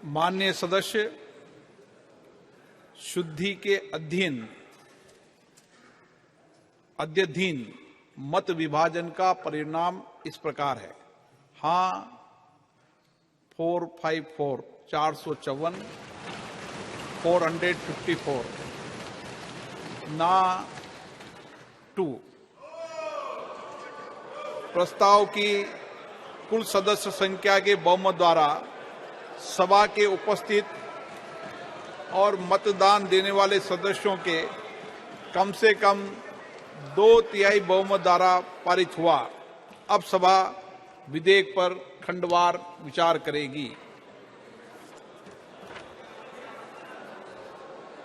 माननीय सदस्य, शुद्धि के अध्ययन मत विभाजन का परिणाम इस प्रकार है। हाँ 454 454, 454, ना 2। प्रस्ताव की कुल सदस्य संख्या के बहुमत द्वारा सभा के उपस्थित और मतदान देने वाले सदस्यों के कम से कम 2/3 बहुमत द्वारा पारित हुआ। अब सभा विधेयक पर खंडवार विचार करेगी।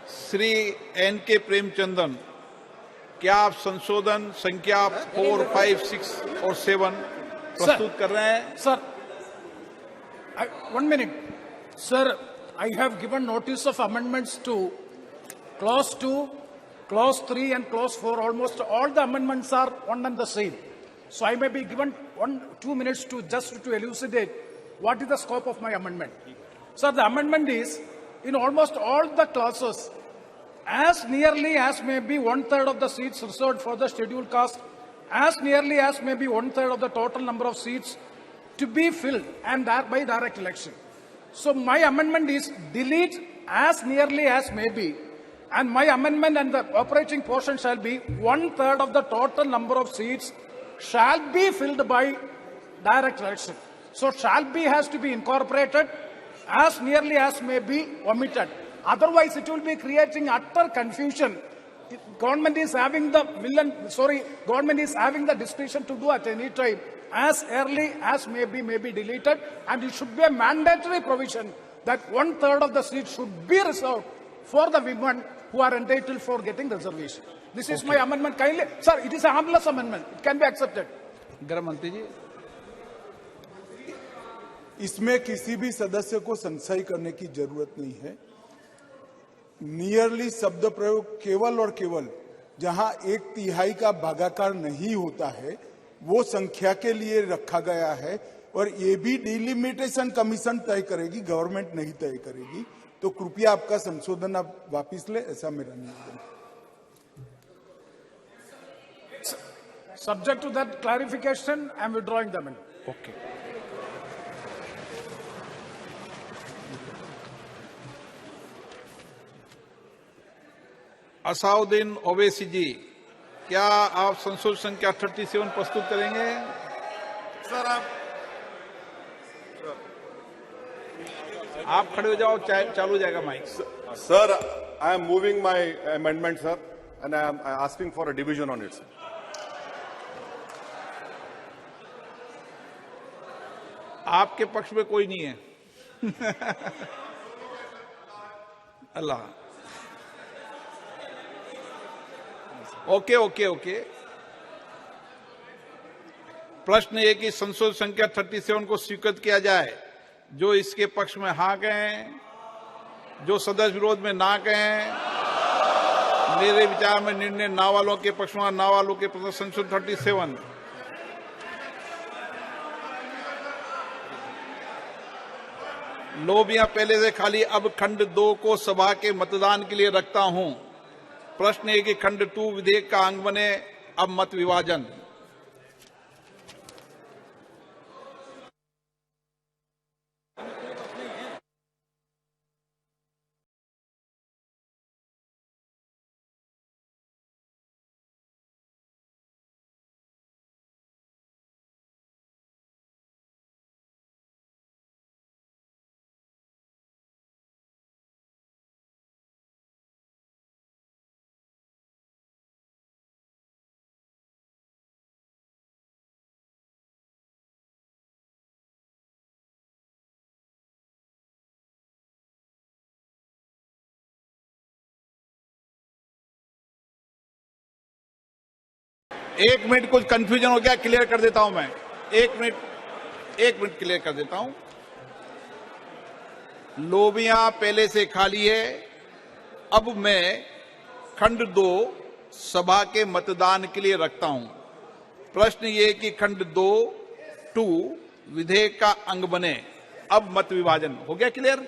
श्री N.K. प्रेमचंदन, क्या आप संशोधन संख्या 4, 5, 6 और 7 प्रस्तुत कर रहे हैं? Sir, 1 minute. Sir, I have given notice of amendments to clause 2, clause 3 and clause 4. Almost all the amendments are one and the same. So I may be given 2 minutes to just to elucidate what is the scope of my amendment. Sir, the amendment is in almost all the clauses, as nearly as may be 1/3 of the seats reserved for the scheduled caste, as nearly as may be 1/3 of the total number of seats to be filled and by direct election. So my amendment is delete as nearly as may be, and my amendment and the operating portion shall be 1/3 of the total number of seats shall be filled by direct election. So shall be has to be incorporated, as nearly as may be omitted. Otherwise it will be creating utter confusion. Government is having the government is having the discretion to do at any time. As early as may be deleted, and it should be a mandatory provision that 1/3 of the seats should be reserved for the women who are entitled for getting reservation. This is my amendment. Kindly, sir, it is a harmless amendment. It can be accepted. गृह मंत्री जी, इसमें किसी भी सदस्य को संशय करने की जरूरत नहीं है। नियरली शब्द प्रयोग केवल और केवल जहां 1/3 का भागाकार नहीं होता है वो संख्या के लिए रखा गया है, और ये भी डिलिमिटेशन कमीशन तय करेगी, गवर्नमेंट नहीं तय करेगी। तो कृपया आपका संशोधन आप वापिस ले, ऐसा मेरा निवेदन है। Subject to that clarification, I am withdrawing the amendment. Okay. Asaduddin Owaisi ji, क्या आप संशोधन संख्या 37 प्रस्तुत करेंगे? सर, आप खड़े हो जाओ, चालू जाएगा mic. Sir, I am moving my amendment, sir, and I am asking for a division on it, sir. आपके पक्ष में कोई नहीं है। अल्लाह। ओके। प्रश्न ये कि संशोधन संख्या 37 को स्वीकृत किया जाए। जो इसके पक्ष में हाँ कहें, जो सदस्य विरोध में ना कहें। मेरे विचार में निर्णय ना वालों के पक्ष में, ना वालों के पक्ष में संशोधन 37। लोबियां पहले से खाली, अब खंड 2 को सभा के मतदान के लिए रखता हूं। प्रश्न है कि खंड 2 विधेयक का अंग बने, अब मत विभाजन। एक मिनट, कुछ कंफ्यूजन हो गया, क्लियर कर देता हूं मैं। एक मिनट क्लियर कर देता हूं। लोबियां पहले से खाली है, अब मैं खंड 2 सभा के मतदान के लिए रखता हूं। प्रश्न ये कि खंड 2 विधेयक का अंग बने, अब मत विभाजन हो गया क्लियर।